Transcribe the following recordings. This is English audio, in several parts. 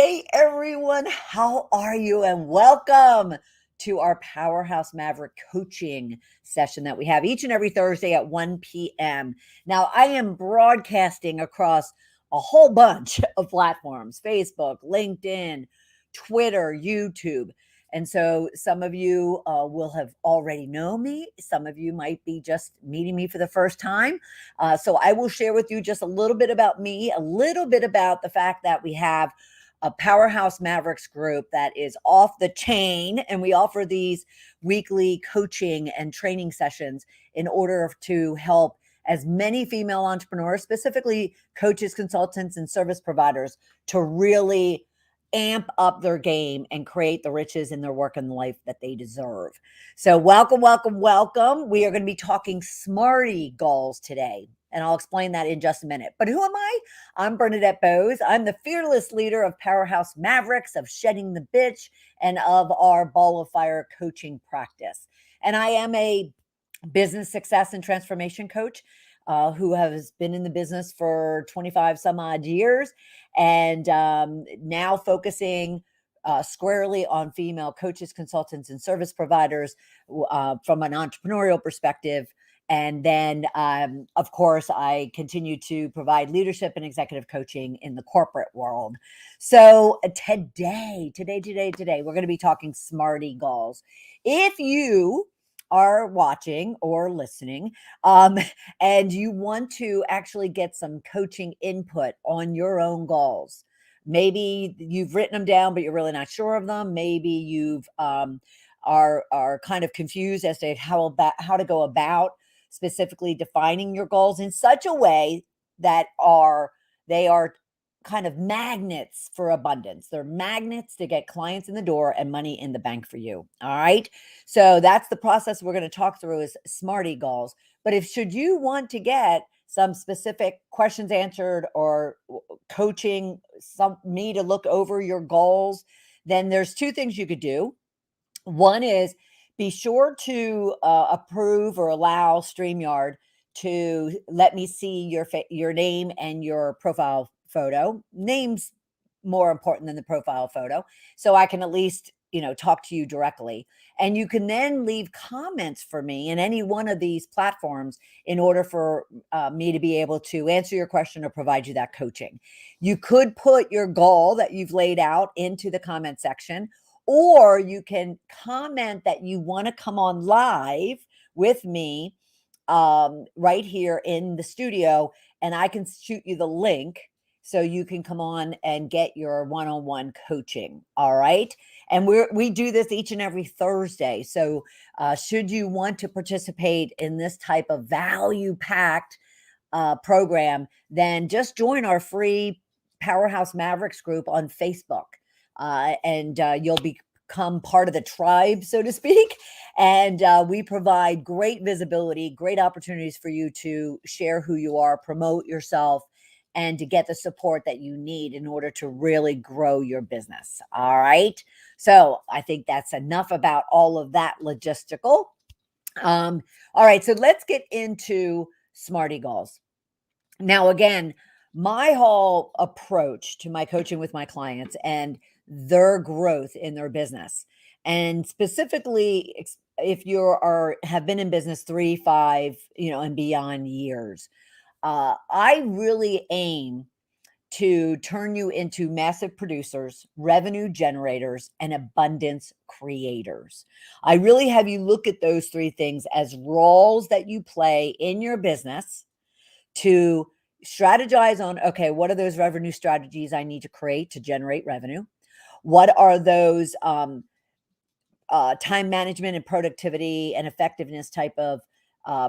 Hey everyone, how are you? And welcome to our Powerhouse Maverick coaching session that we have each and every Thursday at 1 p.m. Now, I am broadcasting across a whole bunch of platforms: Facebook, LinkedIn, Twitter, YouTube. And so some of you will have already known me. Some of you might be just meeting me for the first time. So I will share with you just a little bit about me, a little bit about the fact that we have a Powerhouse Mavericks group that is off the chain. And we offer these weekly coaching and training sessions in order to help as many female entrepreneurs, specifically coaches, consultants, and service providers, to really amp up their game and create the riches in their work and life that they deserve. So welcome, welcome, welcome. We are going to be talking SMARTY goals today, and I'll explain that in just a minute. But who am I? I'm Bernadette Boas. I'm the fearless leader of Powerhouse Mavericks, of Shedding the Bitch, and of our Ball of Fire coaching practice. And I am a business success and transformation coach who has been in the business for 25 some odd years, and now focusing squarely on female coaches, consultants, and service providers from an entrepreneurial perspective. And then, of course, I continue to provide leadership and executive coaching in the corporate world. So today, we're going to be talking SMARTY goals. If you are watching or listening, and you want to actually get some coaching input on your own goals, maybe you've written them down, but you're really not sure of them. Maybe you've are kind of confused as to how to go about specifically defining your goals in such a way that they are kind of magnets for abundance. They're magnets to get clients in the door and money in the bank for you. All right. So that's the process we're going to talk through, is SMARTY goals. But should you want to get some specific questions answered or coaching me to look over your goals, then there's two things you could do. One is, be sure to approve or allow StreamYard to let me see your name and your profile photo. Name's more important than the profile photo, so I can at least talk to you directly. And you can then leave comments for me in any one of these platforms in order for me to be able to answer your question or provide you that coaching. You could put your goal that you've laid out into the comment section, or you can comment that you want to come on live with me right here in the studio, and I can shoot you the link so you can come on and get your one-on-one coaching. All right. And we do this each and every Thursday. So should you want to participate in this type of value-packed program, then just join our free Powerhouse Mavericks group on Facebook. And you'll become part of the tribe, so to speak. And we provide great visibility, great opportunities for you to share who you are, promote yourself, and to get the support that you need in order to really grow your business. All right. So I think that's enough about all of that logistical. All right. So let's get into SMARTY goals. Now, again, my whole approach to my coaching with my clients and their growth in their business, and specifically if you have been in business 3, 5, and beyond years, I really aim to turn you into massive producers, revenue generators, and abundance creators. I really have you look at those three things as roles that you play in your business to strategize on, okay, what are those revenue strategies I need to create to generate revenue? What are those time management and productivity and effectiveness type of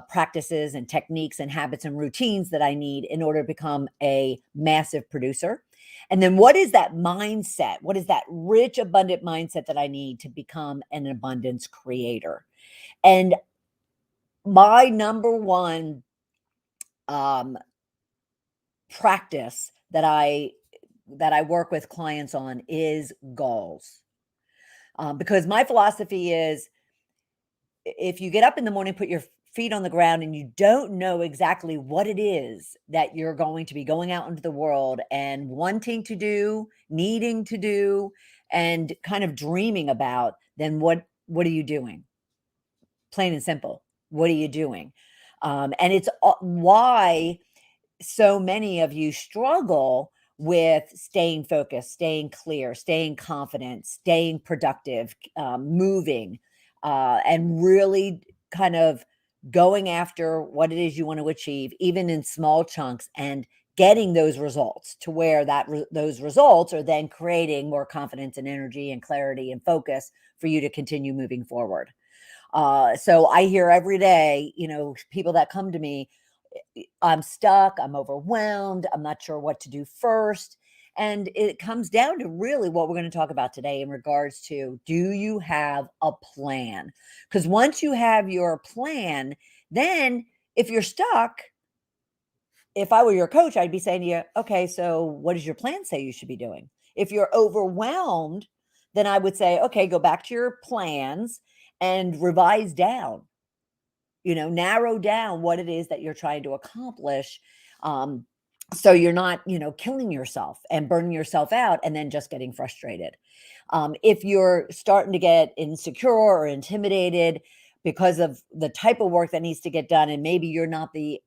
practices and techniques and habits and routines that I need in order to become a massive producer? And then what is that mindset? What is that rich, abundant mindset that I need to become an abundance creator? And my number one practice that I work with clients on is goals. Because my philosophy is, if you get up in the morning, put your feet on the ground and you don't know exactly what it is that you're going to be going out into the world and wanting to do, needing to do, and kind of dreaming about, then what are you doing? Plain and simple. What are you doing? And it's why so many of you struggle with staying focused, staying clear, staying confident, staying productive, moving, and really kind of going after what it is you want to achieve, even in small chunks, and getting those results to where those results are then creating more confidence and energy and clarity and focus for you to continue moving forward. So I hear every day, people that come to me, I'm stuck, I'm overwhelmed, I'm not sure what to do first. And it comes down to really what we're going to talk about today in regards to, do you have a plan? Because once you have your plan, then if you're stuck, if I were your coach, I'd be saying to you, okay, so what does your plan say you should be doing? If you're overwhelmed, then I would say, okay, go back to your plans and revise down, narrow down what it is that you're trying to accomplish. So you're not, killing yourself and burning yourself out and then just getting frustrated. If you're starting to get insecure or intimidated because of the type of work that needs to get done, and maybe you're not the,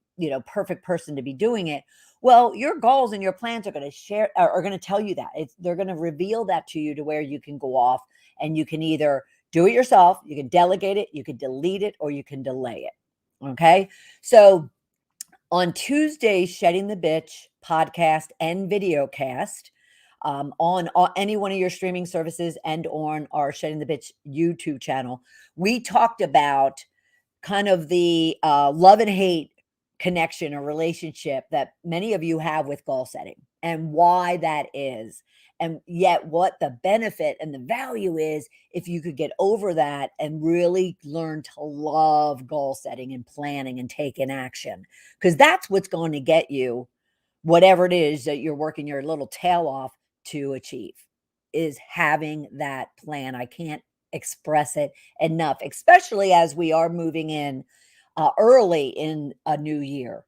perfect person to be doing it, well, your goals and your plans are going to are going to tell you that. They're going to reveal that to you to where you can go off and you can either do it yourself, you can delegate it, you can delete it, or you can delay it. Okay. So on Tuesday's Shedding the Bitch podcast and video cast, on any one of your streaming services and on our Shedding the Bitch YouTube channel, we talked about kind of the love and hate connection or relationship that many of you have with goal setting and why that is, and yet what the benefit and the value is if you could get over that and really learn to love goal setting and planning and taking action, because that's what's going to get you whatever it is that you're working your little tail off to achieve, is having that plan. I can't express it enough, especially as we are moving in early in a new year.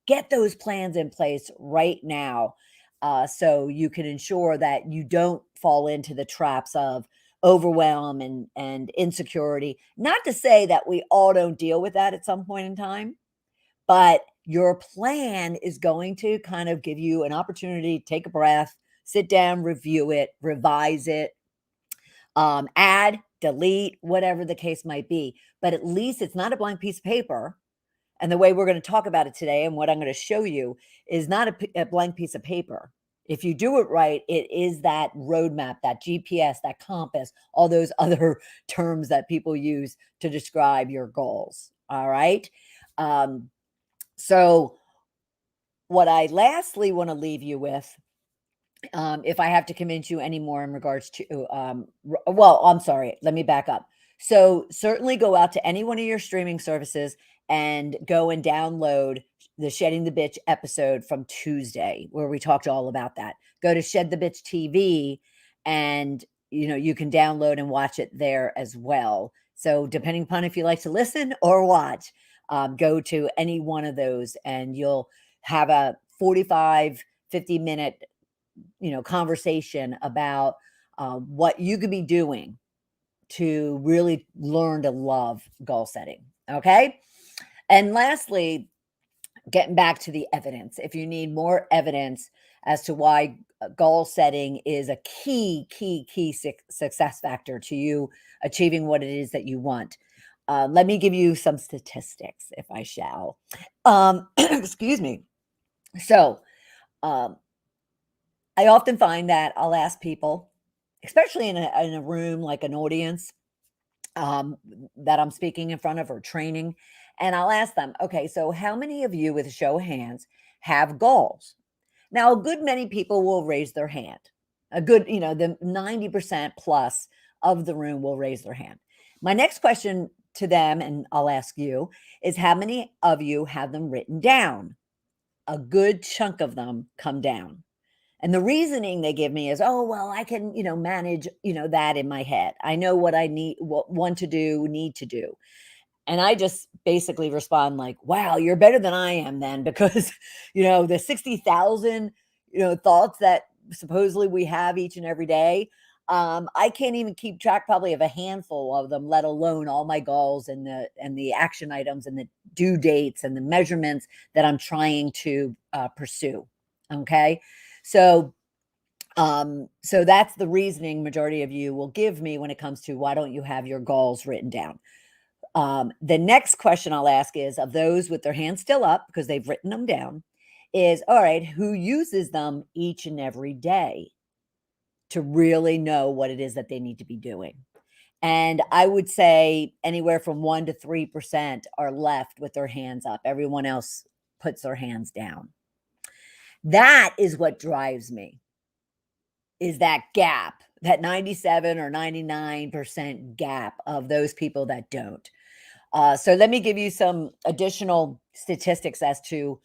Get those plans in place right now, so you can ensure that you don't fall into the traps of overwhelm and insecurity. Not to say that we all don't deal with that at some point in time, but your plan is going to kind of give you an opportunity to take a breath, sit down, review it, revise it, add, delete, whatever the case might be. But at least it's not a blank piece of paper. And the way we're going to talk about it today and what I'm going to show you is not a blank piece of paper. If you do it right, it is that roadmap, that GPS, that compass, all those other terms that people use to describe your goals. All right. So what I lastly want to leave you with, if I have to convince you any more in regards to, well, I'm sorry, let me back up. So certainly go out to any one of your streaming services and go and download the Shedding the Bitch episode from Tuesday, where we talked all about that. Go to Shed the Bitch TV and, you can download and watch it there as well. So depending upon if you like to listen or watch, go to any one of those and you'll have a 45, 50-minute conversation about what you could be doing to really learn to love goal setting. Okay. And lastly, getting back to the evidence, if you need more evidence as to why goal setting is a key success factor to you achieving what it is that you want, let me give you some statistics, if I shall. Excuse me. So, I often find that I'll ask people, especially in a room like an audience, that I'm speaking in front of or training, and I'll ask them, okay, so how many of you, with a show of hands, have goals? Now, a good many people will raise their hand. A good, the 90% plus of the room will raise their hand. My next question to them, and I'll ask you, is how many of you have them written down? A good chunk of them come down. And the reasoning they give me is, oh, well, I can, manage, that in my head. I know what I want to do, need to do. And I just basically respond like, wow, you're better than I am then, because, the 60,000, thoughts that supposedly we have each and every day. I can't even keep track probably of a handful of them, let alone all my goals and the action items and the due dates and the measurements that I'm trying to pursue. Okay. So that's the reasoning majority of you will give me when it comes to why don't you have your goals written down? The next question I'll ask is, of those with their hands still up because they've written them down, is, all right, who uses them each and every day to really know what it is that they need to be doing? And I would say anywhere from 1 to 3% are left with their hands up. Everyone else puts their hands down. That is what drives me, is that gap, that 97 or 99% gap of those people that don't. So let me give you some additional statistics as to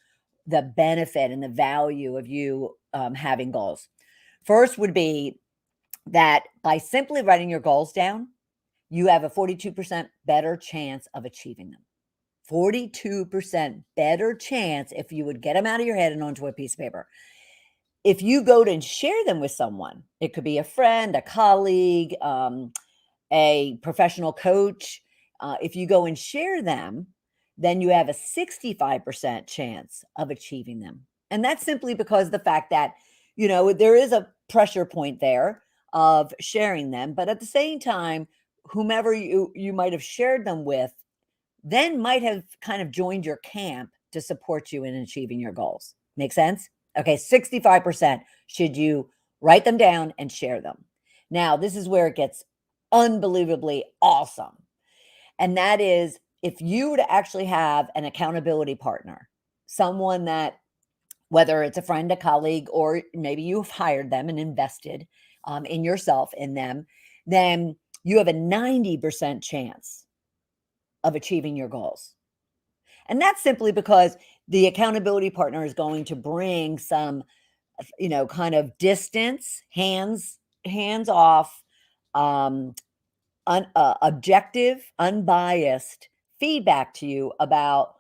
the benefit and the value of you having goals. First would be that by simply writing your goals down, you have a 42% better chance of achieving them. 42% better chance if you would get them out of your head and onto a piece of paper. If you go to share them with someone, it could be a friend, a colleague, a professional coach. If you go and share them, then you have a 65% chance of achieving them. And that's simply because of the fact that, there is a pressure point there of sharing them. But at the same time, whomever you might have shared them with then might have kind of joined your camp to support you in achieving your goals. Make sense? Okay, 65% should you write them down and share them. Now, this is where it gets unbelievably awesome. And that is, if you were to actually have an accountability partner, someone that, whether it's a friend, a colleague, or maybe you've hired them and invested in yourself, in them, then you have a 90% chance of achieving your goals. And that's simply because the accountability partner is going to bring some, kind of distance, hands off, objective, unbiased feedback to you about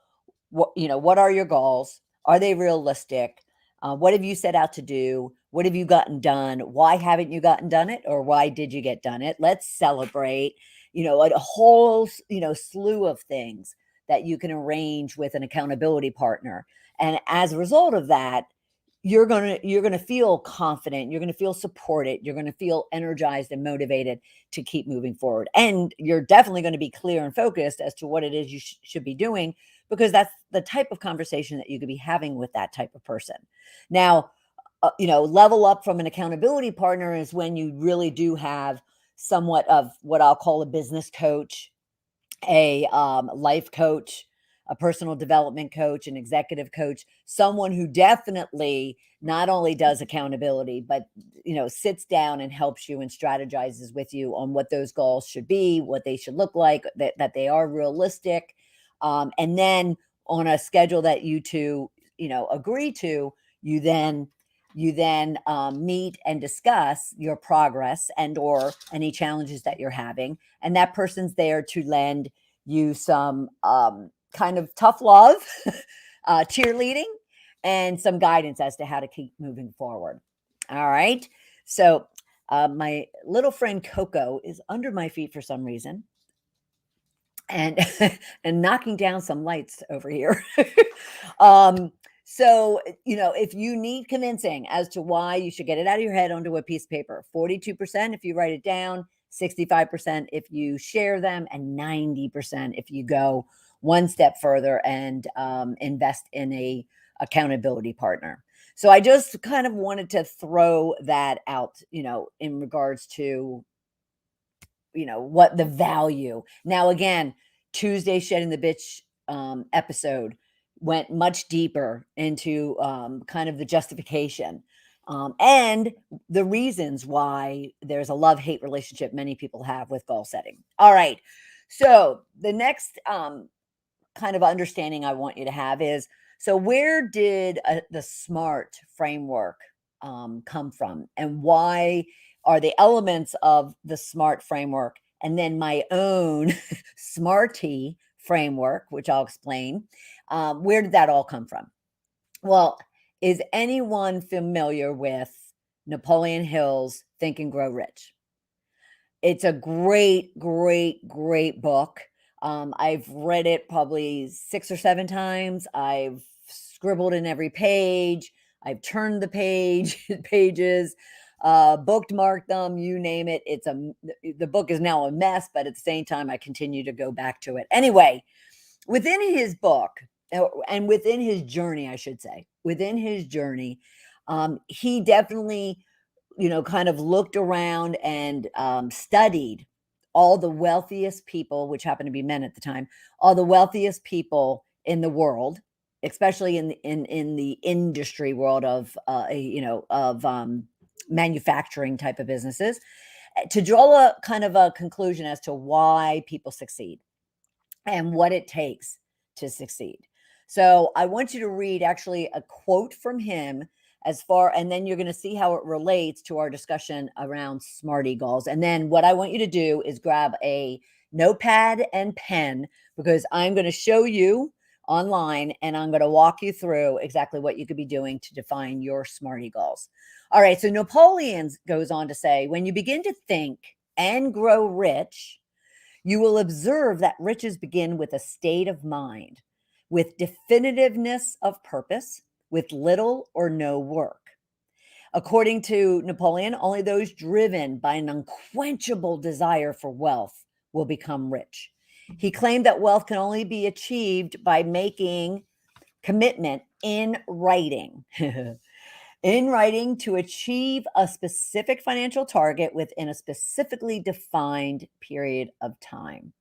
what are your goals? Are they realistic? What have you set out to do? What have you gotten done? Why haven't you gotten done it? Or why did you get done it? Let's celebrate, a whole, slew of things that you can arrange with an accountability partner. And as a result of that, you're going to feel confident, you're going to feel supported, you're going to feel energized and motivated to keep moving forward. And you're definitely going to be clear and focused as to what it is you should be doing, because that's the type of conversation that you could be having with that type of person. Now, level up from an accountability partner is when you really do have somewhat of what I'll call a business coach, a life coach, a personal development coach, an executive coach, someone who definitely not only does accountability, but, sits down and helps you and strategizes with you on what those goals should be, what they should look like, that they are realistic. And then on a schedule that you two, agree to, you then meet and discuss your progress and or any challenges that you're having. And that person's there to lend you some kind of tough love, cheerleading, and some guidance as to how to keep moving forward. All right. So my little friend Coco is under my feet for some reason, and and knocking down some lights over here. So, if you need convincing as to why you should get it out of your head onto a piece of paper, 42% if you write it down, 65% if you share them, and 90% if you go one step further and invest in a accountability partner. So I just kind of wanted to throw that out, in regards to, what the value. Now, again, Tuesday Shedding the Bitch episode went much deeper into kind of the justification and the reasons why there's a love-hate relationship many people have with goal setting. All right. So the next kind of understanding I want you to have is, so where did the SMART framework come from, and why are the elements of the SMART framework and then my own SMARTY framework, which I'll explain. Where did that all come from? Well, is anyone familiar with Napoleon Hill's Think and Grow Rich? It's a great, great, great book. I've read it probably 6 or 7 times. I've scribbled in every page. I've turned the pages, bookmarked them, you name it. The book is now a mess, but at the same time, I continue to go back to it. Anyway, within his book, and within his journey, I should say, within his journey, he definitely, kind of looked around and studied all the wealthiest people, which happened to be men at the time, all the wealthiest people in the world, especially in the industry world of manufacturing type of businesses, to draw a kind of a conclusion as to why people succeed and what it takes to succeed. So I want you to read actually a quote from him and then you're going to see how it relates to our discussion around SMARTY goals. And then what I want you to do is grab a notepad and pen, because I'm going to show you online and I'm going to walk you through exactly what you could be doing to define your SMARTY goals. All right. So Napoleon goes on to say, when you begin to think and grow rich, you will observe that riches begin with a state of mind, with definitiveness of purpose, with little or no work. According to Napoleon, only those driven by an unquenchable desire for wealth will become rich. He claimed that wealth can only be achieved by making commitment in writing. In writing to achieve a specific financial target within a specifically defined period of time.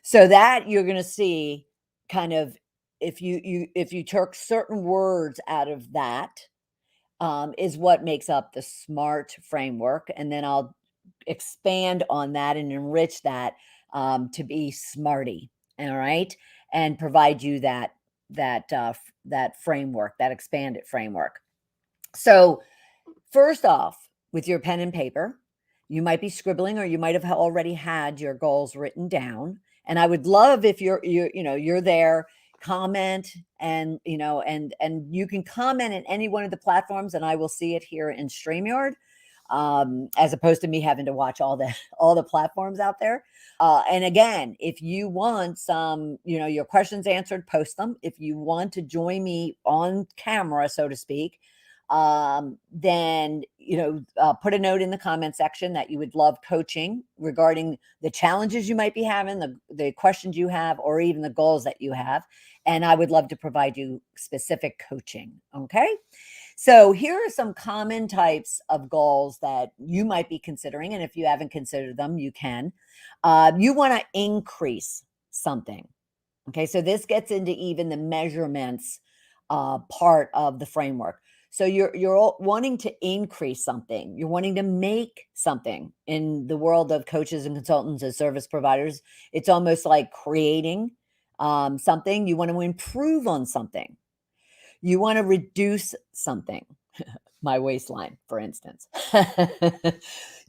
So that you're going to see kind of, if you took certain words out of that, is what makes up the SMART framework. And then I'll expand on that and enrich that to be SMARTY. All right. And provide you that framework, that expanded framework. So first off, with your pen and paper, you might be scribbling, or you might have already had your goals written down. And I would love if you're there, comment, and you can comment in any one of the platforms, and I will see it here in StreamYard, as opposed to me having to watch all the platforms out there. And again, if you want some, your questions answered, post them. If you want to join me on camera, so to speak, then put a note in the comment section that you would love coaching regarding the challenges you might be having, the questions you have, or even the goals that you have, and I would love to provide you specific coaching. Okay, so here are some common types of goals that you might be considering, and if you haven't considered them, you can. You want to increase something. Okay, so this gets into even the measurements part of the framework. So you're wanting to increase something. You're wanting to make something. In the world of coaches and consultants and service providers, it's almost like creating something. You want to improve on something. You want to reduce something. My waistline, for instance.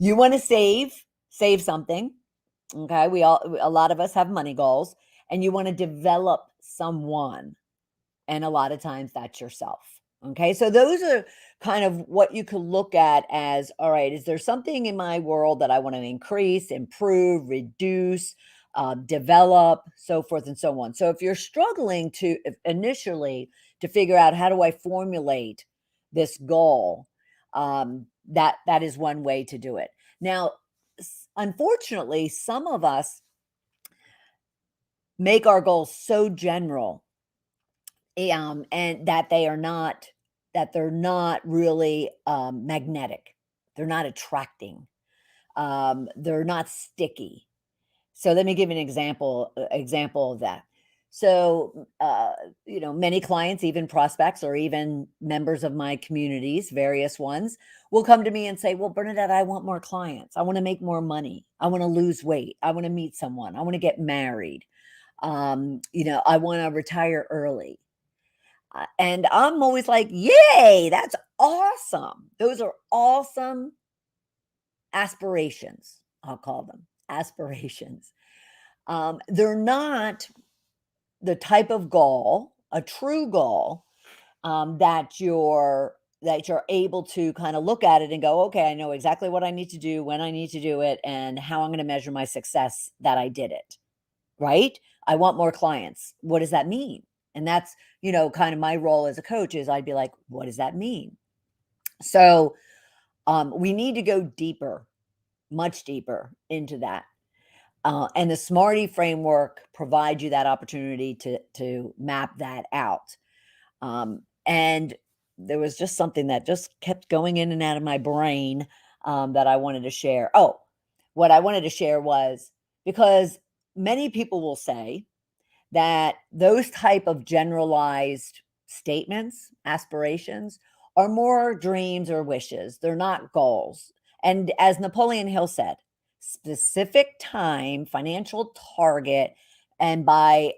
You want to save something. Okay, a lot of us have money goals, and you want to develop someone. And a lot of times that's yourself. Okay, so those are kind of what you could look at as, all right, is there something in my world that I want to increase, improve, reduce, develop, so forth and so on. So if you're struggling initially to figure out, how do I formulate this goal, that is one way to do it. Now, unfortunately, some of us make our goals so general, and that they're not really magnetic. They're not attracting. They're not sticky. So let me give you an example of that. So, many clients, even prospects, or even members of my communities, various ones, will come to me and say, well, Bernadette, I want more clients. I want to make more money. I want to lose weight. I want to meet someone. I want to get married. I want to retire early. And I'm always like, yay, that's awesome. Those are awesome aspirations. I'll call them aspirations. They're not the type of goal, a true goal, that you're able to kind of look at it and go, okay, I know exactly what I need to do, when I need to do it, and how I'm going to measure my success that I did it. Right? I want more clients. What does that mean? And that's, kind of my role as a coach is I'd be like, what does that mean? So we need to go deeper, much deeper into that. And the SMARTY framework provides you that opportunity to map that out. And there was just something that just kept going in and out of my brain that I wanted to share. Oh, what I wanted to share was because many people will say that those type of generalized statements, aspirations, are more dreams or wishes. They're not goals. And as Napoleon Hill said, specific time, financial target, and by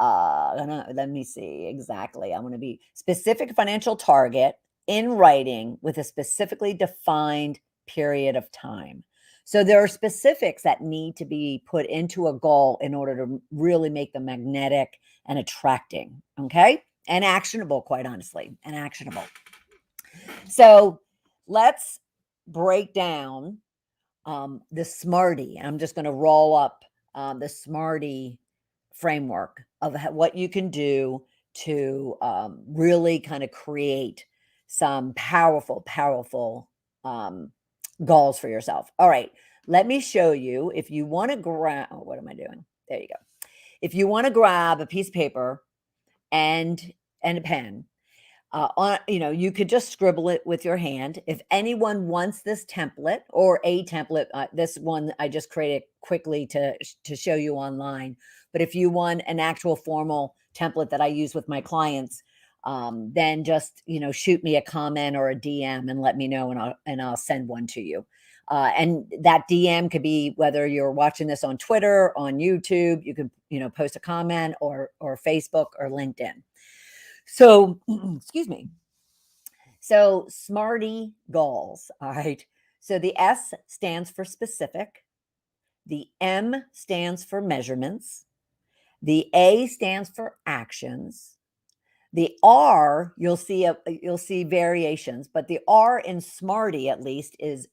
let me see exactly. I want to be specific financial target in writing with a specifically defined period of time. So there are specifics that need to be put into a goal in order to really make them magnetic and attracting, okay? And actionable, quite honestly, and actionable. So let's break down the SMARTY. I'm just going to roll up the SMARTY framework of what you can do to really kind of create some powerful, powerful goals for yourself. All right, let me show you. If you want to grab, oh, what am I doing? There you go. If you want to grab a piece of paper and a pen, you could just scribble it with your hand. If anyone wants this template or a template, this one I just created quickly to show you online. But if you want an actual formal template that I use with my clients, then just shoot me a comment or a DM and let me know, and I'll send one to you. And that DM could be whether you're watching this on Twitter, on YouTube. You can post a comment or Facebook or LinkedIn. So, excuse me. So, SMARTY goals. All right. So, the S stands for specific. The M stands for measurements. The A stands for actions. The R, you'll see variations, but the R in SMARTY at least is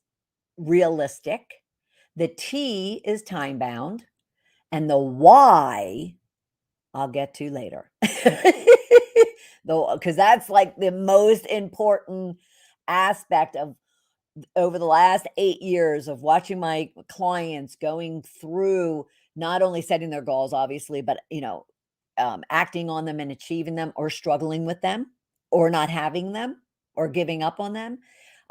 realistic. The T is time bound, and the Y I'll get to later. Though, because that's like the most important aspect of over the last 8 years of watching my clients going through not only setting their goals, obviously, but acting on them and achieving them, or struggling with them, or not having them, or giving up on them.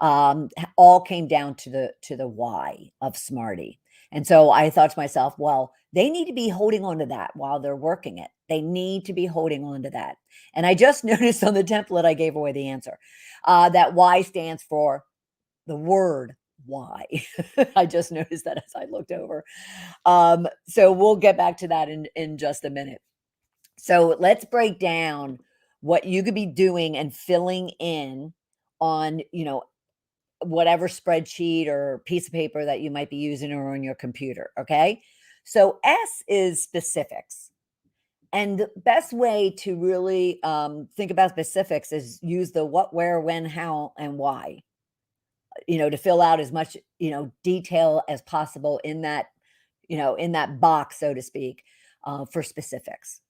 All came down to the why of SMARTY. And so I thought to myself, well, they need to be holding on to that while they're working it. They need to be holding on to that. And I just noticed on the template, I gave away the answer. That Y stands for the word why. I just noticed that as I looked over. So we'll get back to that in just a minute. So let's break down what you could be doing and filling in on, whatever spreadsheet or piece of paper that you might be using or on your computer. Okay. So S is specifics. And the best way to really think about specifics is use the what, where, when, how, and why, to fill out as much, detail as possible in that, in that box, so to speak, for specifics.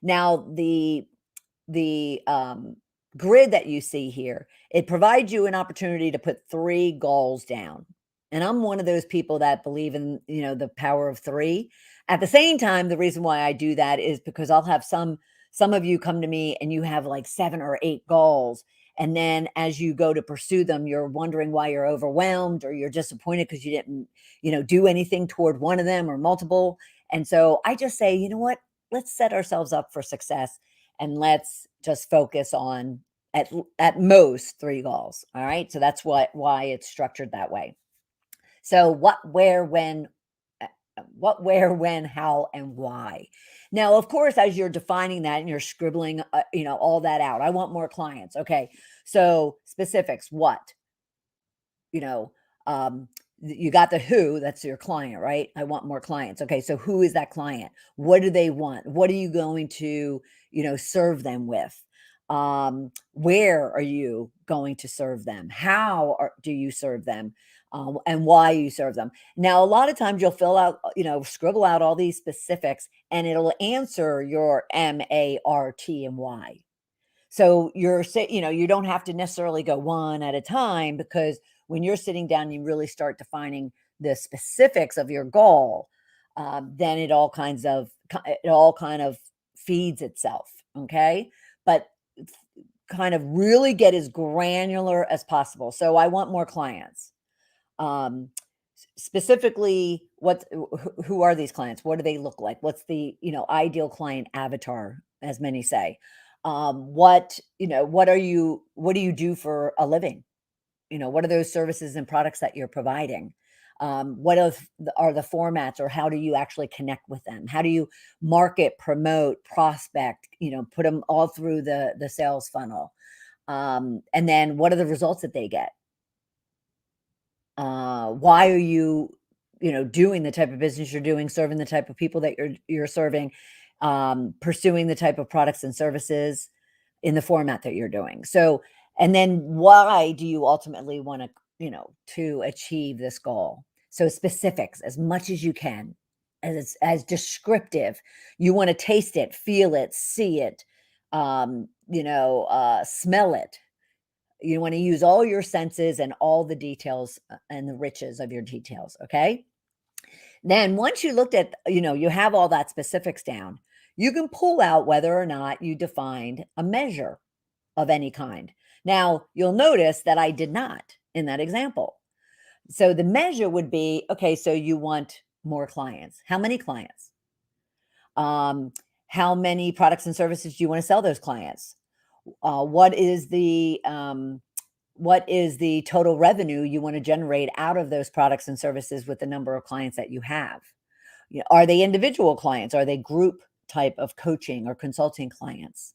Now, the grid that you see here, it provides you an opportunity to put 3 goals down. And I'm one of those people that believe in, the power of 3. At the same time, the reason why I do that is because I'll have some of you come to me and you have like 7 or 8 goals. And then as you go to pursue them, you're wondering why you're overwhelmed, or you're disappointed because you didn't, do anything toward one of them or multiple. And so I just say, you know what? Let's set ourselves up for success, and let's just focus on at most 3 goals. All right. So that's why it's structured that way. So what, where, when, how, and why. Now, of course, as you're defining that and you're scribbling, all that out, I want more clients. Okay. So specifics, what, you got the who, that's your client, right? I want more clients. Okay, so who is that client? What do they want? What are you going to, serve them with? Where are you going to serve them? Do you serve them? And why you serve them? Now, a lot of times you'll fill out, scribble out all these specifics, and it'll answer your M, A, R, T, and Y. So you don't have to necessarily go one at a time, because when you're sitting down, you really start defining the specifics of your goal. Then it all kind of feeds itself. Okay. But kind of really get as granular as possible. So I want more clients. Specifically, who are these clients? What do they look like? What's the, ideal client avatar, as many say? What do you do for a living? What are those services and products that you're providing? What are the formats, or how do you actually connect with them? How do you market, promote, prospect, put them all through the sales funnel? And then what are the results that they get? Why are you, doing the type of business you're doing, serving the type of people that you're serving, pursuing the type of products and services in the format that you're doing. So, and then why do you ultimately want to, to achieve this goal? So specifics as much as you can, as descriptive. You want to taste it, feel it, see it, smell it. You want to use all your senses and all the details, and the riches of your details. Okay. Then once you looked at, you have all that specifics down, you can pull out whether or not you defined a measure of any kind. Now, you'll notice that I did not in that example. So the measure would be, okay, so you want more clients. How many clients? How many products and services do you want to sell those clients? What is the total revenue you want to generate out of those products and services with the number of clients that you have? Are they individual clients? Are they group type of coaching or consulting clients?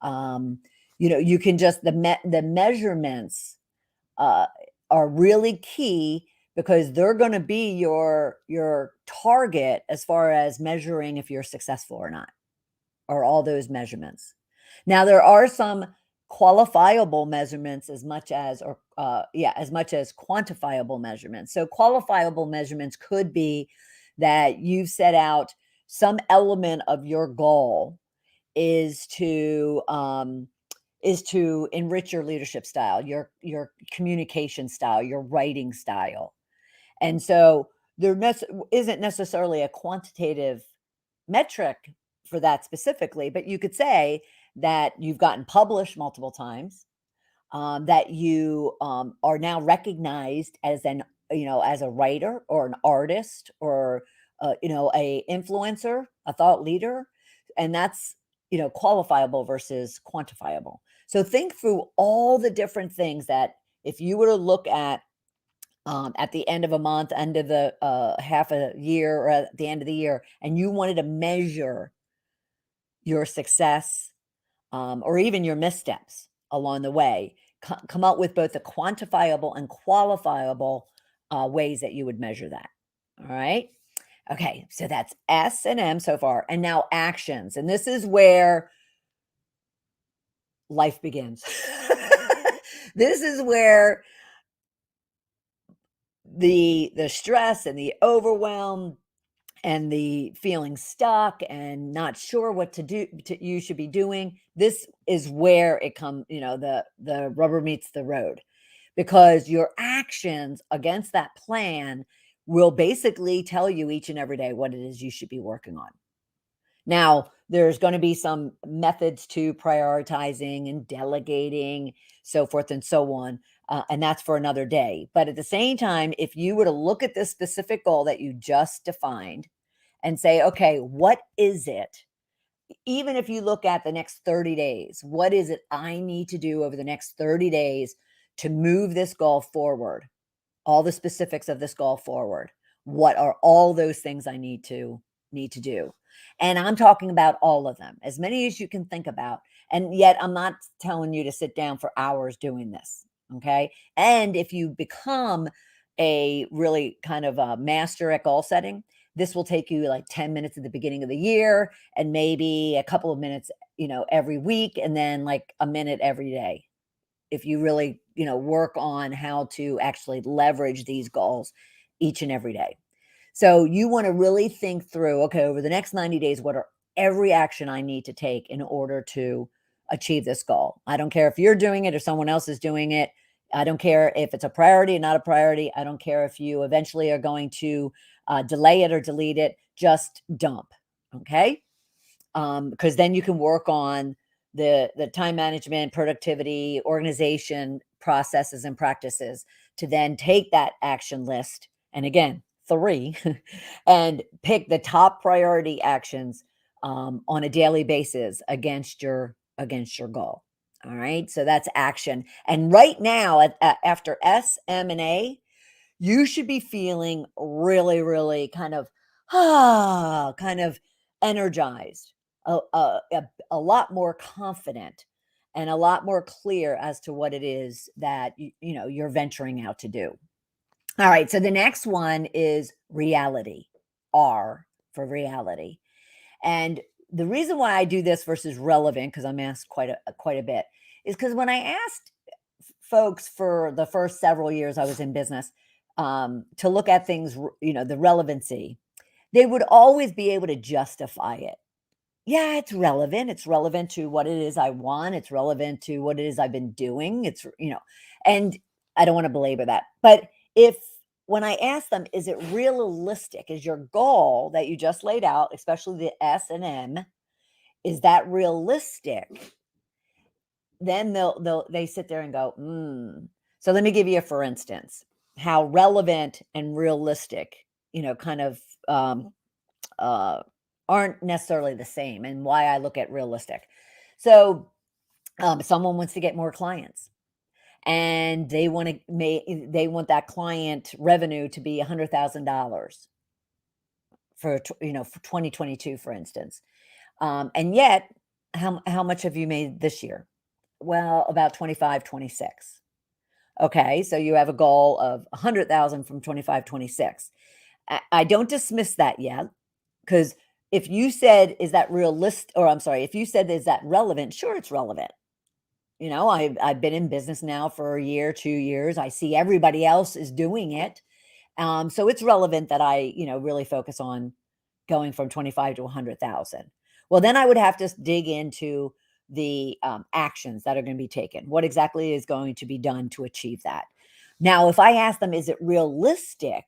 You can just the measurements are really key, because they're going to be your target as far as measuring if you're successful or not, or all those measurements. Now, there are some qualifiable measurements as much as quantifiable measurements. So qualifiable measurements could be that you've set out some element of your goal is to enrich your leadership style, your communication style, your writing style. And so there isn't necessarily a quantitative metric for that specifically, but you could say that you've gotten published multiple times, that you are now recognized as as a writer or an artist, or a influencer, a thought leader, and that's qualifiable versus quantifiable. So think through all the different things that, if you were to look at the end of a month, end of the half a year, or at the end of the year, and you wanted to measure your success, or even your missteps along the way, come up with both the quantifiable and qualifiable ways that you would measure that. All right. Okay. So that's S and M so far. And now actions. And this is where life begins. This is where the stress and the overwhelm and the feeling stuck and not sure what to do, you should be doing. This is where it comes, the rubber meets the road, because your actions against that plan will basically tell you each and every day what it is you should be working on. Now, there's going to be some methods to prioritizing and delegating, so forth and so on. And that's for another day. But at the same time, if you were to look at this specific goal that you just defined and say, okay, what is it? Even if you look at the next 30 days, what is it I need to do over the next 30 days to move this goal forward? All the specifics of this goal forward. What are all those things I need to do? And I'm talking about all of them, as many as you can think about. And yet I'm not telling you to sit down for hours doing this. Okay. And if you become a really kind of a master at goal setting, this will take you like 10 minutes at the beginning of the year and maybe a couple of minutes, every week, and then like a minute every day. If you really, work on how to actually leverage these goals each and every day. So you want to really think through, okay, over the next 90 days, what are every action I need to take in order to achieve this goal? I don't care if you're doing it or someone else is doing it. I don't care if it's a priority or not a priority. I don't care if you eventually are going to delay it or delete it. Just dump. Okay. Because then you can work on the time management, productivity, organization processes and practices to then take that action list. And again, 3 and pick the top priority actions on a daily basis against your goal. All right. So that's action. And right now, after S, M, and A, you should be feeling really, really kind of energized, a lot more confident, and a lot more clear as to what it is that you're venturing out to do. All right, so the next one is reality. R for reality. And the reason why I do this versus relevant, because I'm asked quite a bit, is because when I asked folks for the first several years I was in business, to look at things, the relevancy, they would always be able to justify it. Yeah, it's relevant. It's relevant to what it is I want. It's relevant to what it is I've been doing. And I don't want to belabor that. But when I ask them, is it realistic? Is your goal that you just laid out, especially the S and M, is that realistic? Then they sit there and go, So let me give you for instance, how relevant and realistic, kind of aren't necessarily the same, and why I look at realistic. So someone wants to get more clients, and they want that client revenue to be $100,000 for 2022, for instance. And yet, how much have you made this year? Well, about 25, 26. Okay, so you have a goal of 100,000 from 25, 26. I don't dismiss that yet, because if you said, is that realistic? Or I'm sorry, if you said, is that relevant? Sure, it's relevant. I've been in business now for a year, 2 years. I see everybody else is doing it. So it's relevant that I, really focus on going from 25 to 100,000. Well, then I would have to dig into the actions that are going to be taken. What exactly is going to be done to achieve that? Now, if I ask them, is it realistic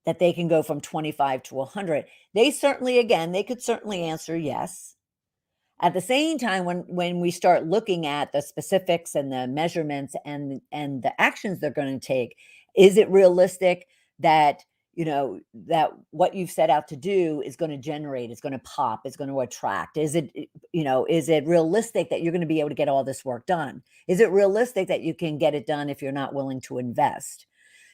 that they can go from 25 to 100? They could certainly answer yes. At the same time, when we start looking at the specifics and the measurements and the actions they're going to take, is it realistic that that what you've set out to do is going to generate, it's going to pop, it's going to attract? Is it realistic that you're going to be able to get all this work done? Is it realistic that you can get it done if you're not willing to invest?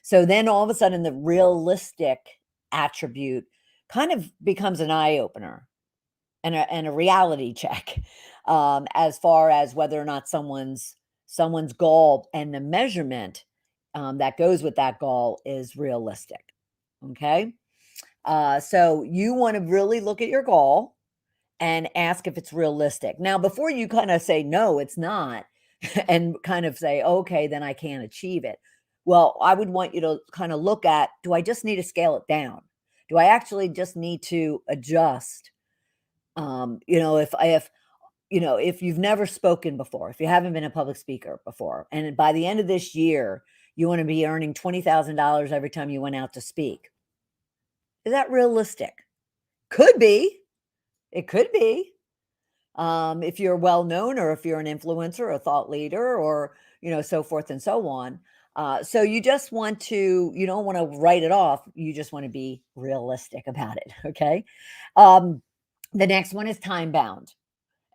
So then all of a sudden the realistic attribute kind of becomes an eye opener and a reality check, as far as whether or not someone's goal and the measurement that goes with that goal is realistic. Okay. So you want to really look at your goal and ask if it's realistic. Now, before you kind of say, no, it's not, and kind of say, okay, then I can't achieve it. Well, I would want you to kind of look at, do I just need to scale it down? Do I actually just need to adjust? If you've never spoken before, if you haven't been a public speaker before, and by the end of this year, you want to be earning $20,000 every time you went out to speak. Is that realistic? Could be. It could be. If you're well known, or if you're an influencer, a thought leader, or, so forth and so on. So you don't want to write it off. You just want to be realistic about it. Okay. The next one is time bound.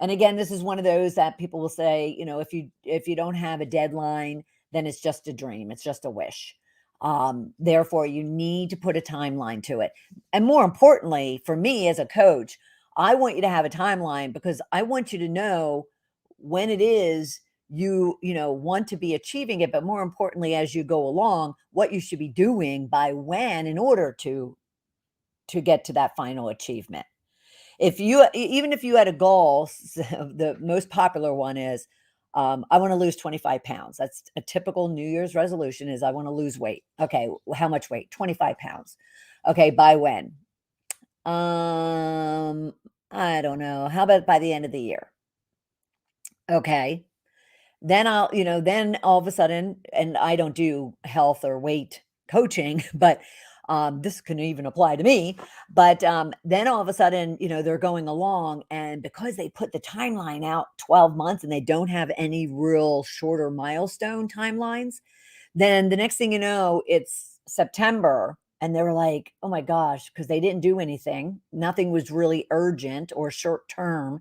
And again, this is one of those that people will say, if you don't have a deadline, then it's just a dream. It's just a wish. Therefore, you need to put a timeline to it. And more importantly, for me as a coach, I want you to have a timeline, because I want you to know when it is you want to be achieving it, but more importantly, as you go along, what you should be doing by when in order to get to that final achievement. Even if you had a goal, the most popular one is, I want to lose 25 pounds. That's a typical New Year's resolution, is I want to lose weight. Okay. How much weight? 25 pounds. Okay. By when? I don't know. How about by the end of the year? Okay. Then then all of a sudden, and I don't do health or weight coaching, but this can even apply to me. But then all of a sudden, they're going along, and because they put the timeline out 12 months and they don't have any real shorter milestone timelines, then the next thing you know, it's September, and they're like, oh my gosh, because they didn't do anything. Nothing was really urgent or short term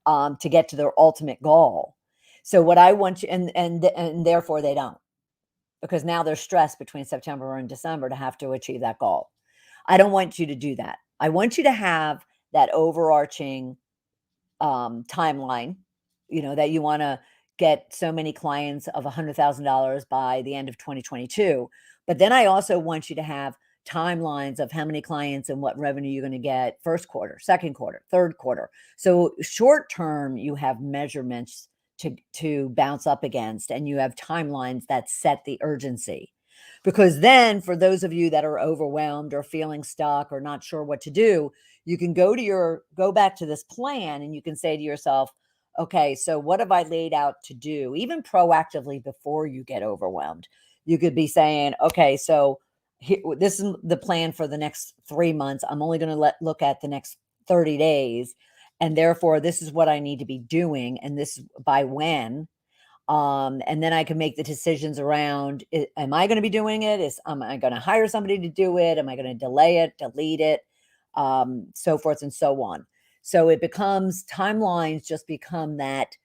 to get to their ultimate goal. So what I want you, and therefore they don't, because now they're stressed between September and December to have to achieve that goal. I don't want you to do that. I want you to have that overarching timeline, that you want to get so many clients of $100,000 by the end of 2022. But then I also want you to have timelines of how many clients and what revenue you're going to get first quarter, second quarter, third quarter. So short term, you have measurements to bounce up against, and you have timelines that set the urgency. Because then for those of you that are overwhelmed or feeling stuck or not sure what to do, you can go back to this plan, and you can say to yourself, okay, so what have I laid out to do, even proactively before you get overwhelmed? You could be saying, okay, so this is the plan for the next 3 months. I'm only going to look at the next 30 days. And therefore, this is what I need to be doing. And this by when. And then I can make the decisions around, am I going to be doing it? Am I going to hire somebody to do it? Am I going to delay it, delete it? So forth and so on. So it becomes, timelines just become that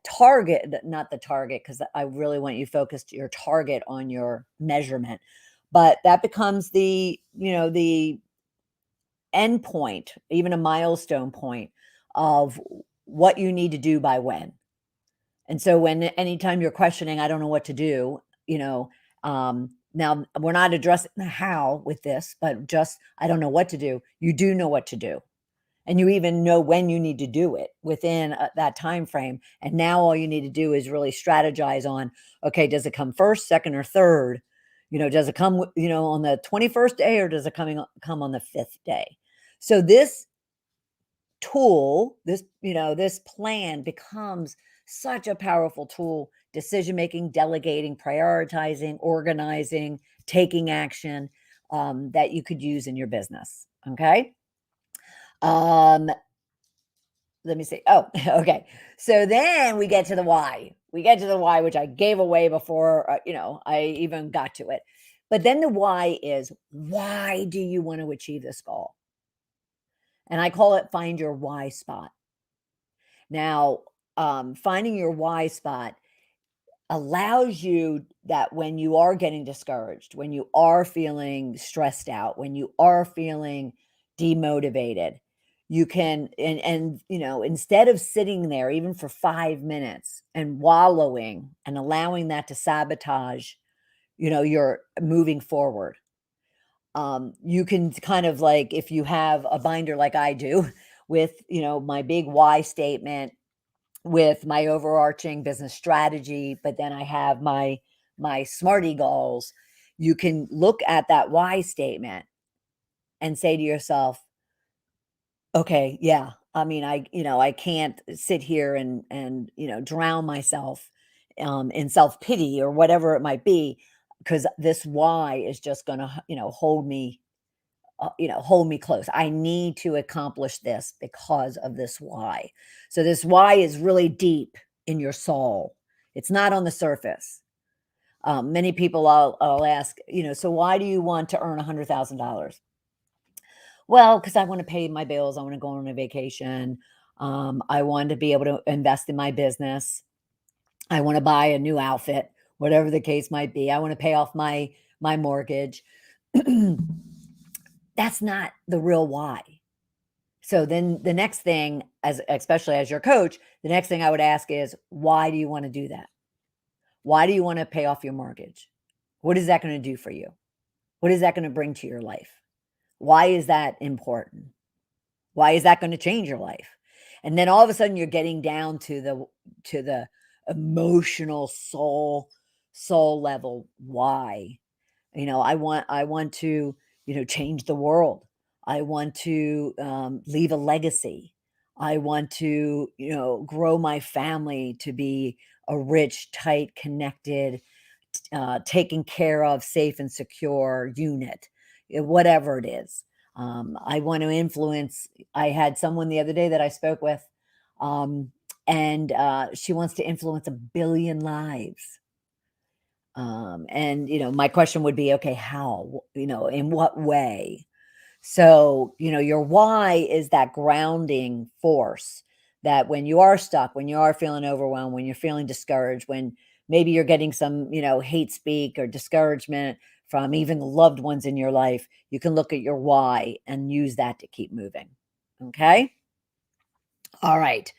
target, not the target, because I really want you focused your target on your measurement, but that becomes the end point, even a milestone point of what you need to do by when. And so anytime you're questioning, I don't know what to do, now we're not addressing the how with this, but just, I don't know what to do. You do know what to do. And you even know when you need to do it within that time frame. And now all you need to do is really strategize on, okay, does it come first, second, or third? Does it come, on the 21st day, or does it come on the 5th day? So this tool, this plan becomes such a powerful tool: decision-making, delegating, prioritizing, organizing, taking action, that you could use in your business. Okay. Let me see. Oh, okay. So then we get to the why. Which I gave away before, I even got to it. But then the why is, why do you want to achieve this goal? And I call it find your why spot. Now, finding your why spot allows you that when you are getting discouraged, when you are feeling stressed out, when you are feeling demotivated, you can, instead of sitting there even for 5 minutes and wallowing and allowing that to sabotage, your moving forward, you can kind of, like, if you have a binder like I do with, my big why statement, with my overarching business strategy, but then I have my SMARTY goals, you can look at that why statement and say to yourself, okay, yeah, I mean, I can't sit here and drown myself in self-pity or whatever it might be, because this why is just going to, hold me close. I need to accomplish this because of this why. So this why is really deep in your soul. It's not on the surface. Many people I'll ask, so why do you want to earn $100,000? Well, because I want to pay my bills. I want to go on a vacation. I want to be able to invest in my business. I want to buy a new outfit, whatever the case might be. I want to pay off my mortgage. That's not the real why. So then the next thing, especially as your coach, the next thing I would ask is, why do you want to do that? Why do you want to pay off your mortgage? What is that going to do for you? What is that going to bring to your life? Why is that important? Why is that going to change your life? And then all of a sudden you're getting down to the emotional soul level. Why? I want to, change the world. I want to leave a legacy. I want to, grow my family to be a rich, tight, connected, taken care of, safe and secure unit, whatever it is. I want to influence. I had someone the other day that I spoke with, um, and she wants to influence 1 billion lives. And my question would be, okay, how? In what way? So, your why is that grounding force that when you are stuck, when you are feeling overwhelmed, when you're feeling discouraged, when maybe you're getting some, hate speak or discouragement from even loved ones in your life, you can look at your why and use that to keep moving. Okay. All right.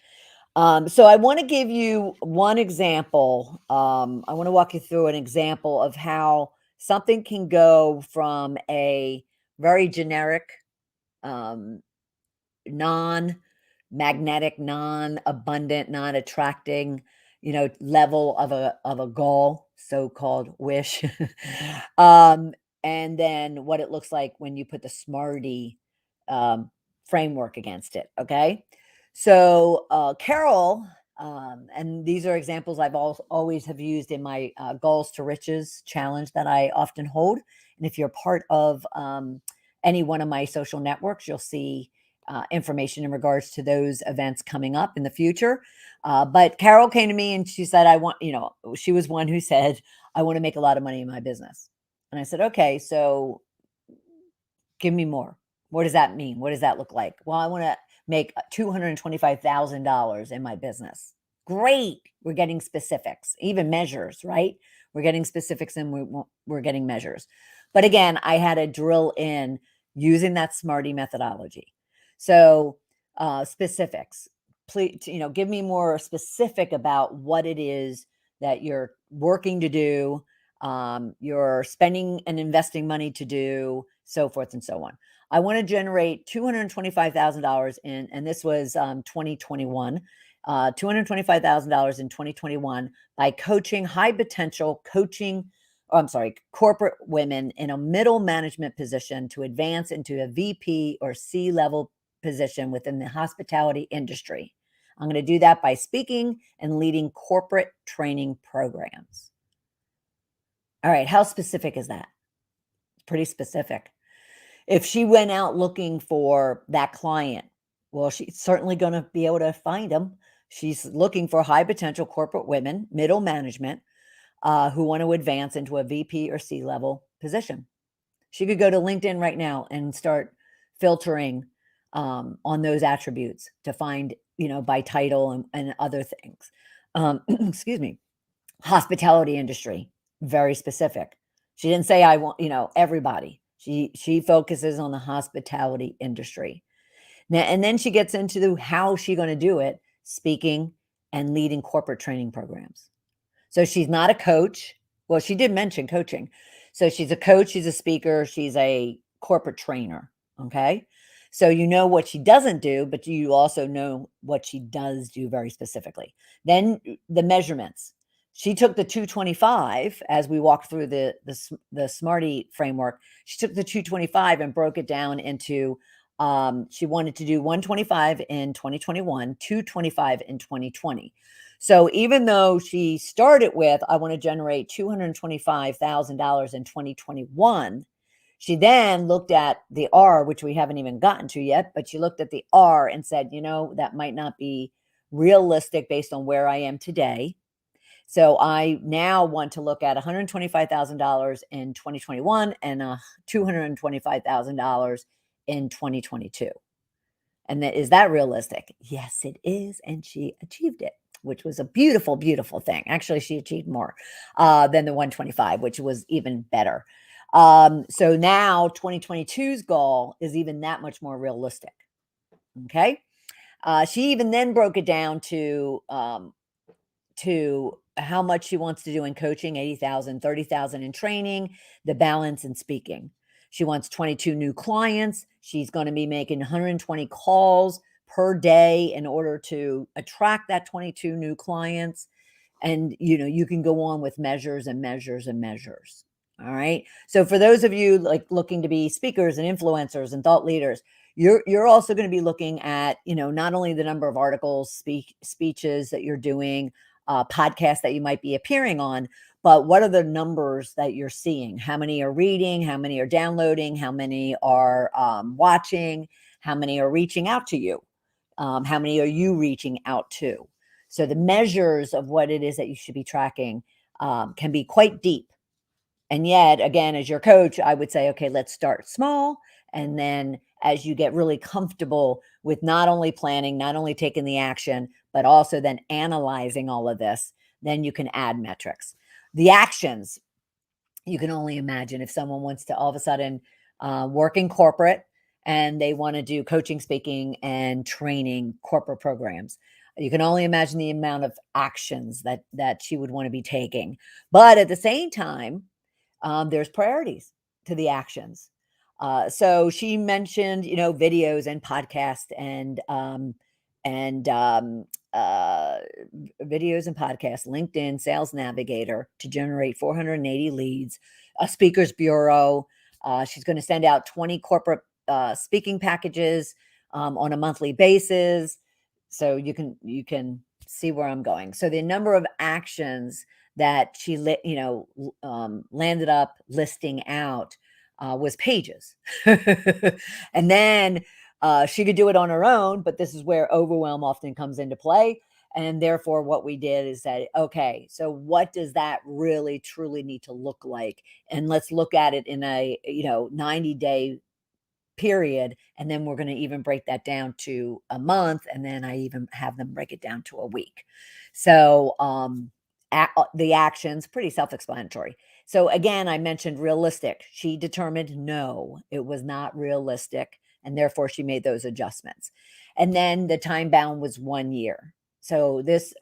So I want to give you one example. I want to walk you through an example of how something can go from a very generic, um, non-magnetic, non-abundant, non-attracting, level of a goal, so-called wish. um, and then what it looks like when you put the SMARTY um, framework against it. Okay. So Carol, and these are examples I've always have used in my goals to riches challenge that I often hold. And if you're part of any one of my social networks, you'll see information in regards to those events coming up in the future. But Carol came to me and she said, she was one who said, I want to make a lot of money in my business. And I said, okay, so give me more. What does that mean? What does that look like? Well, I want to make $225,000 in my business. Great. We're getting specifics, even measures, right? We're getting specifics and we're getting measures. But again, I had to drill in using that SMARTY methodology. So specifics, please, give me more specific about what it is that you're working to do, you're spending and investing money to do, so forth and so on. I want to generate $225,000 and this was 2021, $225,000 in 2021 by coaching high potential corporate women in a middle management position to advance into a VP or C-level position within the hospitality industry. I'm going to do that by speaking and leading corporate training programs. All right, how specific is that? It's pretty specific. If she went out looking for that client, well, she's certainly going to be able to find them. She's looking for high potential corporate women, middle management, who want to advance into a VP or C-level position. She could go to LinkedIn right now and start filtering on those attributes to find, by title and other things. Excuse me. Hospitality industry, very specific. She didn't say I want, everybody. She focuses on the hospitality industry. Now, and then she gets into how she's going to do it, speaking and leading corporate training programs. So she's not a coach. Well, she did mention coaching. So she's a coach, she's a speaker, she's a corporate trainer. Okay. So you know what she doesn't do, but you also know what she does do very specifically. Then the measurements. She took the 225 as we walked through the SMARTY framework. She took the 225 and broke it down into she wanted to do 125 in 2021, 225 in 2020. So even though she started with, I want to generate $225,000 in 2021, she then looked at the R, which we haven't even gotten to yet, but she looked at the R and said, that might not be realistic based on where I am today. So I now want to look at $125,000 in 2021 and $225,000 in 2022. And is that realistic? Yes, it is. And she achieved it, which was a beautiful, beautiful thing. Actually, she achieved more than the 125, which was even better. So now 2022's goal is even that much more realistic. Okay. She even then broke it down to how much she wants to do in coaching, 80,000, 30,000 in training, the balance in speaking. She wants 22 new clients. She's going to be making 120 calls per day in order to attract that 22 new clients. And, you can go on with measures and measures and measures. All right. So for those of you like looking to be speakers and influencers and thought leaders, you're also going to be looking at, not only the number of articles, speeches that you're doing, podcasts that you might be appearing on, but what are the numbers that you're seeing? How many are reading? How many are downloading? How many are watching? How many are reaching out to you? How many are you reaching out to? So the measures of what it is that you should be tracking can be quite deep. And yet, again, as your coach, I would say, okay, let's start small. And then as you get really comfortable with not only planning, not only taking the action, but also then analyzing all of this, then you can add metrics. The actions, you can only imagine if someone wants to all of a sudden work in corporate and they want to do coaching, speaking, and training corporate programs. You can only imagine the amount of actions that she would want to be taking. But at the same time, there's priorities to the actions. So she mentioned, videos and podcast and uh, videos and podcasts, LinkedIn, Sales Navigator to generate 480 leads, a speakers bureau. She's going to send out 20 corporate speaking packages on a monthly basis. So you can see where I'm going. So the number of actions that she landed up listing out was pages. And then she could do it on her own, but this is where overwhelm often comes into play. And therefore, what we did is say, okay, so what does that really truly need to look like? And let's look at it in a 90-day period. And then we're going to even break that down to a month. And then I even have them break it down to a week. So the actions, pretty self-explanatory. So again, I mentioned realistic. She determined no, it was not realistic. And therefore she made those adjustments. And then the time bound was 1 year. So this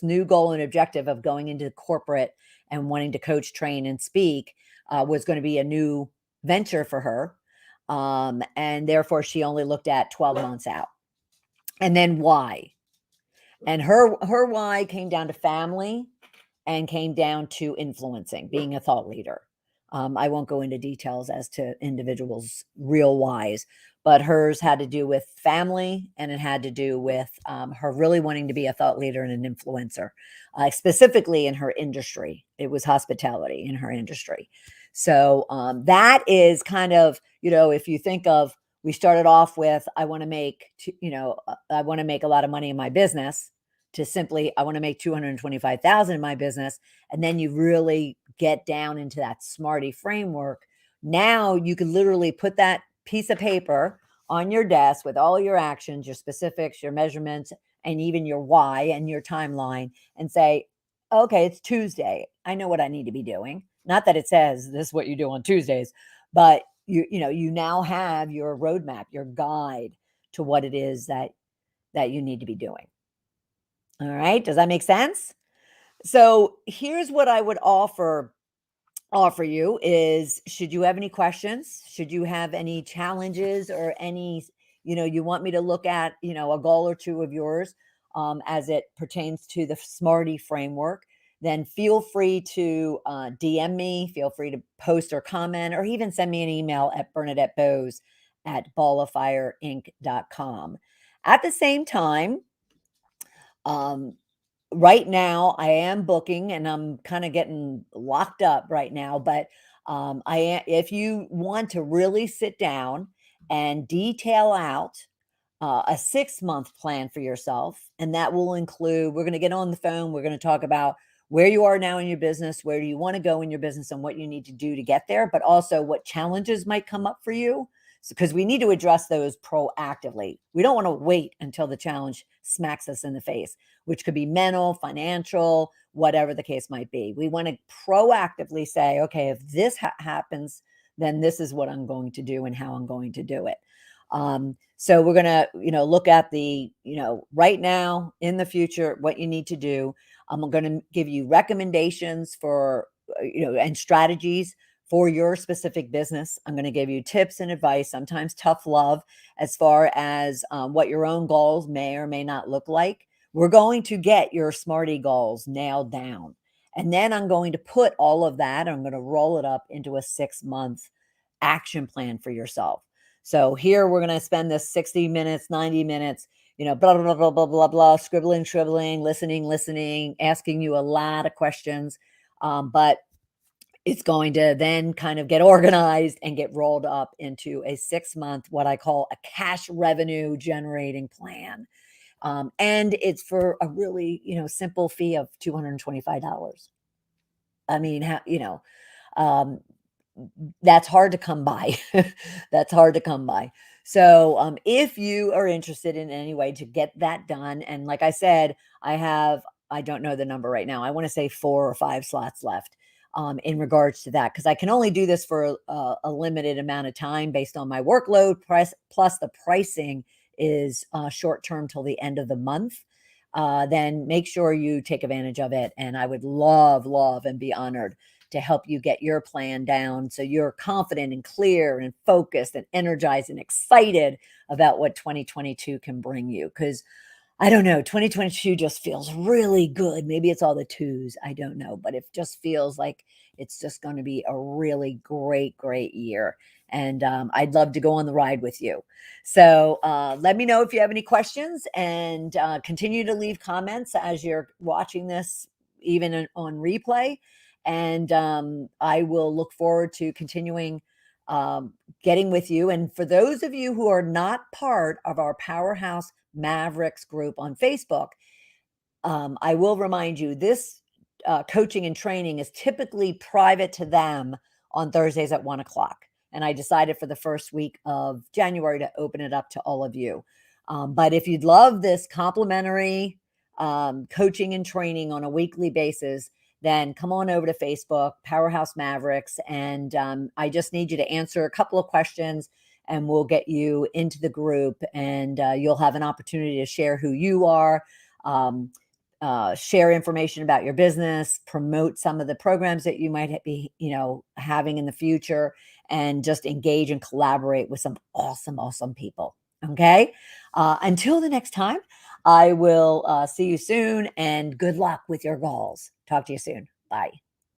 new goal and objective of going into corporate and wanting to coach, train, and speak was going to be a new venture for her. And therefore she only looked at 12 months out. And then why? And her why came down to family and came down to influencing, being a thought leader. I won't go into details as to individuals' real whys, but hers had to do with family, and it had to do with her really wanting to be a thought leader and an influencer, specifically in her industry. It was hospitality in her industry. So that is kind of, if you think of, we started off with, I want to make a lot of money in my business, to simply, I want to make 225,000 in my business. And then you really get down into that SMARTY framework. Now you can literally put that piece of paper on your desk with all your actions, your specifics, your measurements, and even your why and your timeline, and say, okay, it's Tuesday. I know what I need to be doing. Not that it says this is what you do on Tuesdays, but you now have your roadmap, your guide to what it is that you need to be doing. All right. Does that make sense? So here's what I would offer you is, should you have any questions, should you have any challenges or any, you want me to look at, a goal or two of yours as it pertains to the SMARTY framework, then feel free to DM me, feel free to post or comment, or even send me an email at bernadetteboas at ballofireinc.com. At the same time, right now I am booking, and I'm kind of getting locked up right now, but if you want to really sit down and detail out a 6-month plan for yourself, and that will include, we're going to get on the phone, we're going to talk about where you are now in your business, where do you want to go in your business, and what you need to do to get there, but also what challenges might come up for you, because we need to address those proactively. We don't want to wait until the challenge smacks us in the face, which could be mental, financial, whatever the case might be. We want to proactively say, okay, if this happens, then this is what I'm going to do and how I'm going to do it. So we're going to, look at the, right now, in the future, what you need to do. I'm going to give you recommendations for, and strategies for your specific business. I'm going to give you tips and advice, sometimes tough love, as far as what your own goals may or may not look like. We're going to get your SMARTY goals nailed down. And then I'm going to put all of that, I'm going to roll it up into a 6-month action plan for yourself. So here we're going to spend this 60 minutes, 90 minutes, blah, blah, blah, blah, blah, blah, scribbling, shribbling, listening, asking you a lot of questions. But it's going to then kind of get organized and get rolled up into a 6-month, what I call a cash revenue generating plan. And it's for a really, simple fee of $225. I mean, that's hard to come by. That's hard to come by. So, if you are interested in any way to get that done, and like I said, I don't know the number right now. I want to say 4 or 5 slots left, in regards to that, because I can only do this for a limited amount of time based on my workload. Plus the pricing is short term till the end of the month. Then make sure you take advantage of it. And I would love, and be honored to help you get your plan down so you're confident and clear and focused and energized and excited about what 2022 can bring you. Because I don't know, 2022 just feels really good. Maybe it's all the twos, I don't know, but it just feels like it's just going to be a really great year. And I'd love to go on the ride with you. So let me know if you have any questions, and continue to leave comments as you're watching this, even on replay. And I will look forward to continuing getting with you. And for those of you who are not part of our Powerhouse Mavericks group on Facebook, I will remind you, this coaching and training is typically private to them on Thursdays at 1:00. And I decided for the first week of January to open it up to all of you. But if you'd love this complimentary coaching and training on a weekly basis, then come on over to Facebook, Powerhouse Mavericks. And I just need you to answer a couple of questions, and we'll get you into the group, and you'll have an opportunity to share who you are, share information about your business, promote some of the programs that you might be, having in the future, and just engage and collaborate with some awesome people. Okay. Until the next time, I will see you soon, and good luck with your goals. Talk to you soon. Bye.